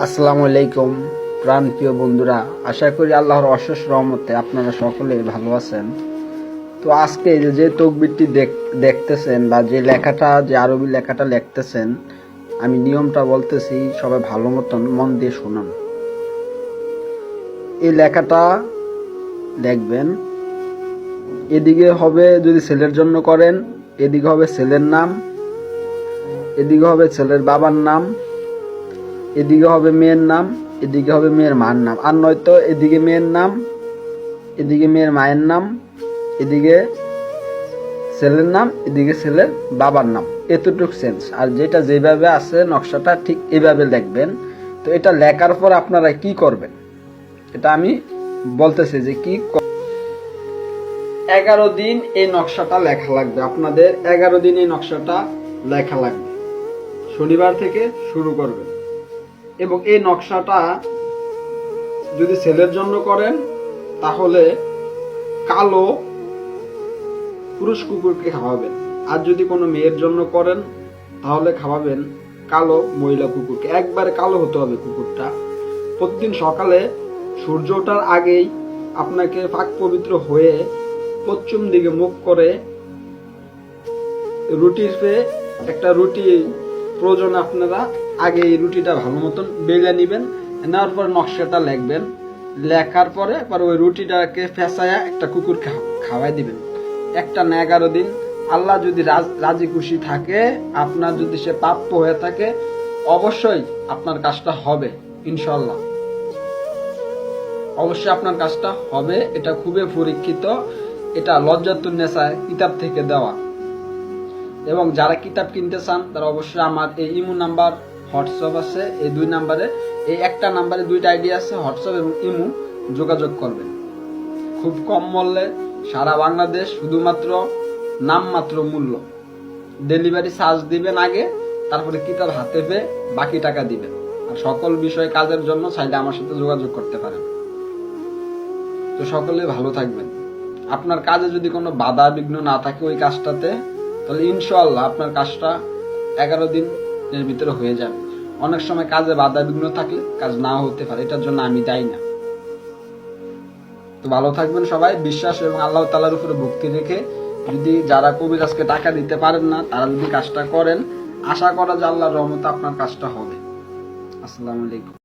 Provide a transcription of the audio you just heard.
আসসালামু আলাইকুম প্রাণ প্রিয় বন্ধুরা, আশা করি আল্লাহর অশেষ রহমতে আপনারা সকলে ভালো আছেন। তো আজকে যে তকবিরটি দেখতেছেন বা যে লেখাটা, যে আরবি লেখাটা লিখতেছেন, আমি নিয়মটা বলতেছি, সবাই ভালো মতন মন দিয়ে শুনুন। এই লেখাটা দেখবেন, এদিকে হবে যদি ছেলের জন্য করেন, এদিকে হবে ছেলের নাম, এদিকে হবে ছেলের বাবার নাম, এদিকে হবে মেয়ের নাম, এদিকে হবে মেয়ের মার নাম, আর নয়তো এদিকে মেয়ের নাম, এদিকে মেয়ের মায়ের নাম, এদিকে ছেলের নাম, এদিকে ছেলের বাবার নাম, এতটুকু সেন্স। আর যেটা যেভাবে আছে নকশাটা ঠিক এভাবে লিখবেন। তো এটা লেখার পর আপনারা কি করবেন, এটা আমি বলতেছি যে কি 11 দিন এই নকশাটা লেখা লাগবে। আপনাদের 11 দিন এই নকশাটা লেখা লাগবে। শনিবার থেকে শুরু করবেন এবং এই নকশাটা যদি ছেলের জন্য করেন তাহলে কালো পুরুষ কুকুরকে খাওয়াবেন, আর যদি কোনো মেয়ের জন্য করেন তাহলে খাওয়াবেন কালো মহিলা কুকুরকে। একবারে কালো হতে হবে কুকুরটা। প্রতিদিন সকালে সূর্য ওঠার আগেই আপনাকে পাক পবিত্র হয়ে পশ্চিম দিকে মুখ করে রুটির পেয়ে একটা রুটি প্রয়োজন, আপনারা আগে এই রুটিটা ভালো মতন বেলে নিবেন। নেওয়ার পর নকশাটা লিখবেন, লেখার পরে ওই রুটিটাকে ফেসায়া একটা কুকুর খাওয়াই দিবেন। একটা না 11 দিন। আল্লাহ যদি রাজি খুশি থাকে, আপনার যদি সে প্রাপ্য হয়ে থাকে, অবশ্যই আপনার কাজটা হবে ইনশাল্লাহ। অবশ্যই আপনার কাজটা হবে। এটা খুবই পরীক্ষিত। এটা লজ্জাতুন্নেসা কিতাব থেকে দেওয়া। এবং যারা কিতাব কিনতে চান তারা অবশ্যই আমার এই ইমো নাম্বার, হোয়াটসঅ্যাপ আছে, এই 2 নাম্বারে, এই একটা নাম্বারে 2টা আইডি আছে, হোয়াটসঅ্যাপ এবং ইমো, যোগাযোগ করবেন। খুব কম মূল্যে সারা বাংলাদেশ, শুধুমাত্র নামমাত্র মূল্য। ডেলিভারি চার্জ দিবেন আগে, তারপরে কিতাব হাতে পেয়ে বাকি টাকা দিবেন। আর সকল বিষয় কাজের জন্য চাইলে আমার সাথে যোগাযোগ করতে পারেন। তো সকলে ভালো থাকবেন। আপনার কাজে যদি কোনো বাধা বিঘ্ন না থাকে ওই কাজটাতে, তাহলে ইনশাআল্লাহ আপনার কাজটা 11 দিনের ভিতরে হয়ে যাবে। অনেক সময় কাজে বাধা বিঘ্ন থাকলে কাজ নাও হতে পারে, এটার জন্য আমি দায়ী না। তো ভালো থাকবেন সবাই। বিশ্বাস এবং আল্লাহ তাআলার উপরে ভক্তি রেখে যদি যারা কবিরাজকে টাকা দিতে পারেন না, তারা যদি কাজটা করেন, আশা করা যায় আল্লাহর রহমতে আপনার কাজটা হবে। আসসালামু আলাইকুম।